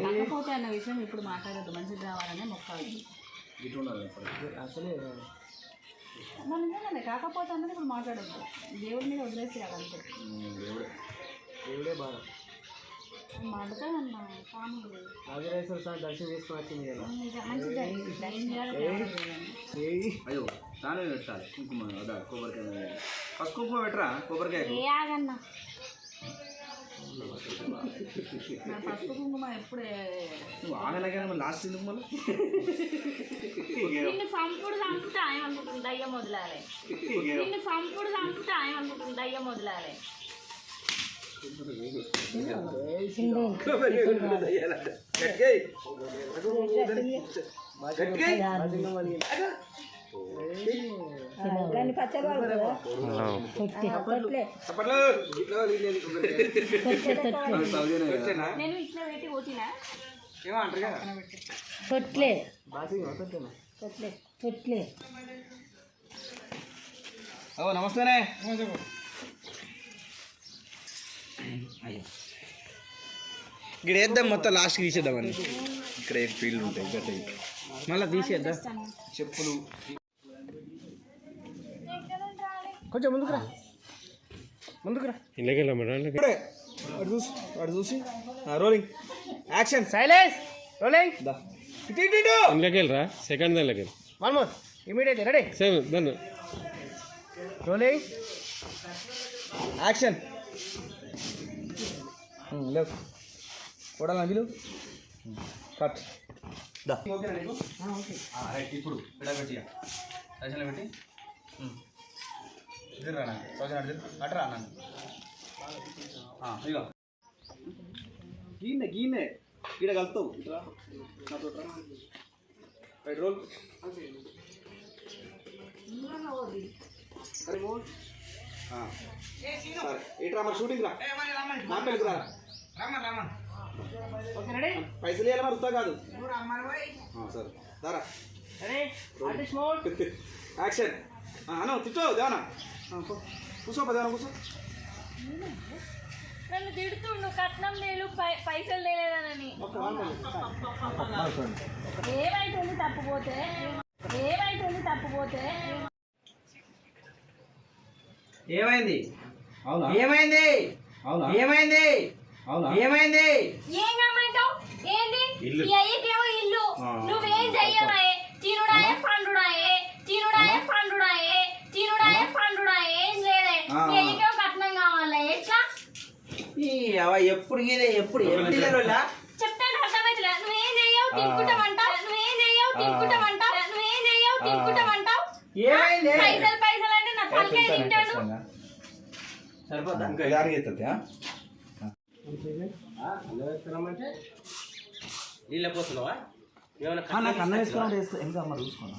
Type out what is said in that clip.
కాకపోతే అన్న విషయం ఇప్పుడు మాట్లాడద్దు, మంచిది రావాలనే మొక్కాలి అసలే మన కాకపోతే అన్నది ఇప్పుడు మాట్లాడద్దు, దేవుడి మీద వదిలేసేయాలంటే దేవుడే బాగా మాట్లాడన్నా కాముడు రాజరాజేశ్వర స్వామి దర్శనం చేసుకుని వచ్చింది కదా అయ్యో దాని పెట్టాలి కుంకుమ అదా కొబ్బరికాయ ఫస్ట్ కుంకుమ పెట్టరా కొబ్బరికాయ ఆగన్నా ఫస్ట్ కుంకుమ ఎప్పుడే నువ్వు ఆగలాగా లాస్ట్ ఎందుకు మళ్ళీ నిన్ను సంపుడు చంపుతా ఏమనుకుంటుంది దయ్యం వదిలాలి, నిన్ను సంపుడు చంపుతా ఏమనుకుంటుంది దయ్యం వదిలాలి. నేను ఇట్లా పెట్టి పోతినా నమస్తేనే ఇక్కడ వేద్దాం మొత్తం లాస్ట్కి తీసేద్దామని ఇక్కడ ఏ ఫీల్డ్ ఉంటాయి ఇక్కడ మళ్ళీ తీసేద్దాం చెప్పులు కొంచెం ముందుకురా అటు చూసి రోలింగ్ యాక్షన్ సైలెన్స్ రోలింగ్ ఇంట్లోకి వెళ్ళరా సెకండ్ దానిలోకి వెళ్ళి one more immediately ready same దాన్ని రోలింగ్ యాక్షన్ లేవు కొడాలి వీలు కట్ ఓకేనా నీకు రైట్ ఇప్పుడు పెట్టి దర్శనం పెట్టి ఇద్దరు రా సౌజన్ అటు రా నన్ను ఇక గీనే ఈడ కలుపుతావు రైట్ రోల్ సరే ఇటు రా మరి షూటింగ్ రా మాట్లాడుకు రా పైసలు ఇవ్వాలి మరి వస్తా కాదు సరే దారా యాక్షన్ అను తిట్టో దేవనా కూర్చోపా దేవనా కూర్చో నన్ను తిడుతుండు కట్నం లేదు పైసలు లేదని ఏమైతుంది తప్పుపోతే ఏమైంది ఏమైంది ఏమైంది ఏమైంది ఏం గమ్మంటావు ఏంది ఈ అయ్యకేమో ఇల్లు నువ్వేం చెయ్యమాయే తినుడాయే పండుడాయే ఏం లేదే ఈ అయ్యకేమో కట్నం కావాలి ఎట్లా ఎప్పుడు చెప్తాను అర్థమైతే నువ్వేం చెయ్యవు తినుకుంటామంటావు పైసలు అంటే నా తలకాయ తింటాడు సరిపోతా నీళ్ళ పోతున్నావా ఏమైనా కన్నా వేసుకోవాలి చూసుకున్నా